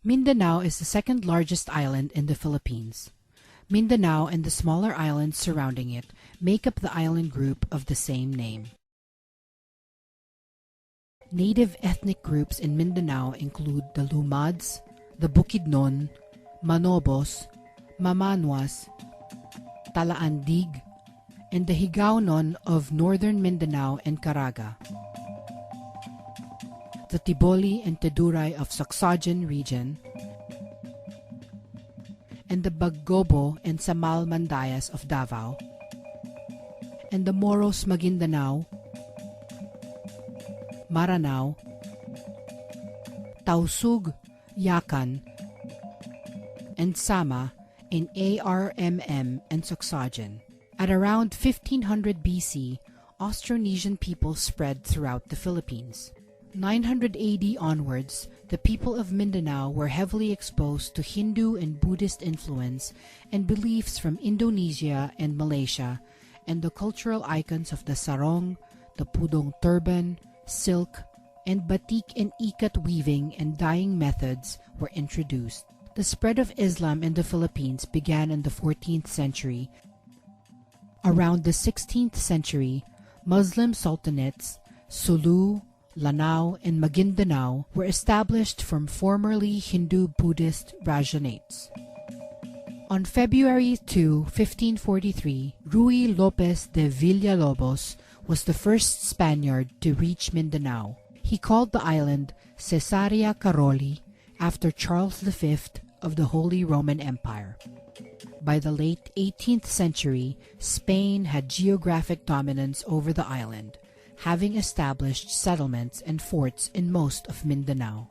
Mindanao is the second largest island in the Philippines. Mindanao and the smaller islands surrounding it make up the island group of the same name. Native ethnic groups in Mindanao include the Lumads, the Bukidnon, Manobos, Mamanwas, Talaandig, and the Higaonon of northern Mindanao and Caraga, the Tiboli and Teduray of Saksajan region, and the Baggobo and Samal Mandayas of Davao, and the Moros Maguindanao, Maranao, Tausug, Yakan, and Sama in ARMM and Saksajan. At around 1500 BC, Austronesian peoples spread throughout the Philippines. 900 AD onwards, the people of Mindanao were heavily exposed to Hindu and Buddhist influence and beliefs from Indonesia and Malaysia, and the cultural icons of the sarong, the pudong turban, silk, and batik and ikat weaving and dyeing methods were introduced. The spread of Islam in the Philippines began in the 14th century. Around the 16th century, Muslim sultanates, Sulu, Lanao, and Maguindanao were established from formerly Hindu-Buddhist rajanates. On February 2, 1543, Ruy Lopez de Villalobos was the first Spaniard to reach Mindanao. He called the island Caesarea Caroli after Charles V of the Holy Roman Empire. By the late 18th century, Spain had geographic dominance over the island, having established settlements and forts in most of Mindanao.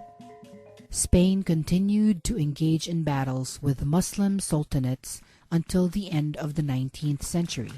Spain continued to engage in battles with Muslim sultanates until the end of the 19th century.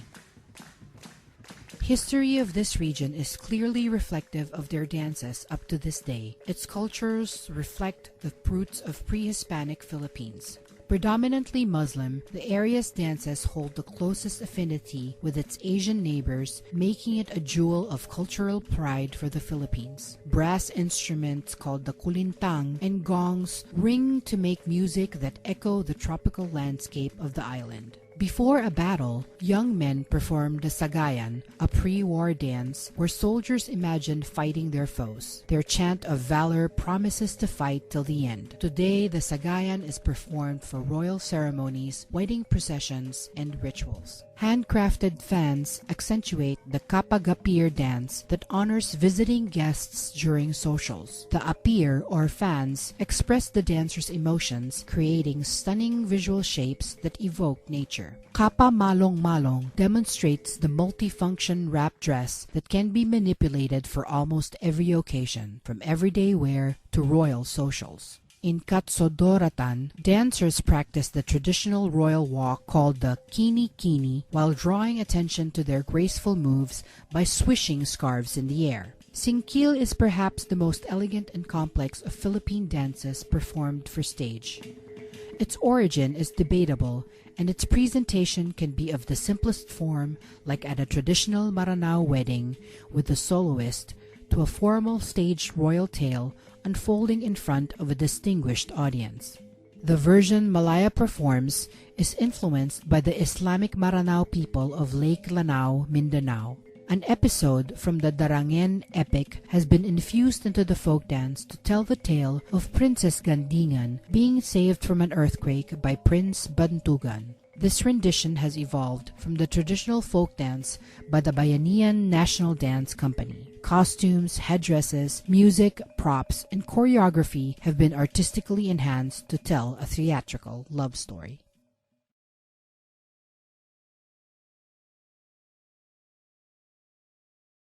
History of this region is clearly reflective of their dances up to this day. Its cultures reflect the roots of pre-Hispanic Philippines. Predominantly Muslim, the area's dances hold the closest affinity with its Asian neighbors, making it a jewel of cultural pride for the Philippines. Brass instruments called the kulintang and gongs ring to make music that echo the tropical landscape of the island. Before a battle, young men performed the sagayan, a pre-war dance where soldiers imagined fighting their foes. Their chant of valor promises to fight till the end. Today, the sagayan is performed for royal ceremonies, wedding processions, and rituals. Handcrafted fans accentuate the kapag-apir dance that honors visiting guests during socials. The apir, or fans, express the dancer's emotions, creating stunning visual shapes that evoke nature. Kapa Malong Malong demonstrates the multifunction wrap dress that can be manipulated for almost every occasion, from everyday wear to royal socials. In Katsodoratan, dancers practice the traditional royal walk called the kini-kini while drawing attention to their graceful moves by swishing scarves in the air. Singkil is perhaps the most elegant and complex of Philippine dances performed for stage. Its origin is debatable, and its presentation can be of the simplest form, like at a traditional Maranao wedding with the soloist, to a formal staged royal tale unfolding in front of a distinguished audience. The version Malaya performs is influenced by the Islamic Maranao people of Lake Lanao, Mindanao. An episode from the Darangen epic has been infused into the folk dance to tell the tale of Princess Gandingan being saved from an earthquake by Prince Bantugan. This rendition has evolved from the traditional folk dance by the Bayanihan National Dance Company. Costumes, headdresses, music, props, and choreography have been artistically enhanced to tell a theatrical love story.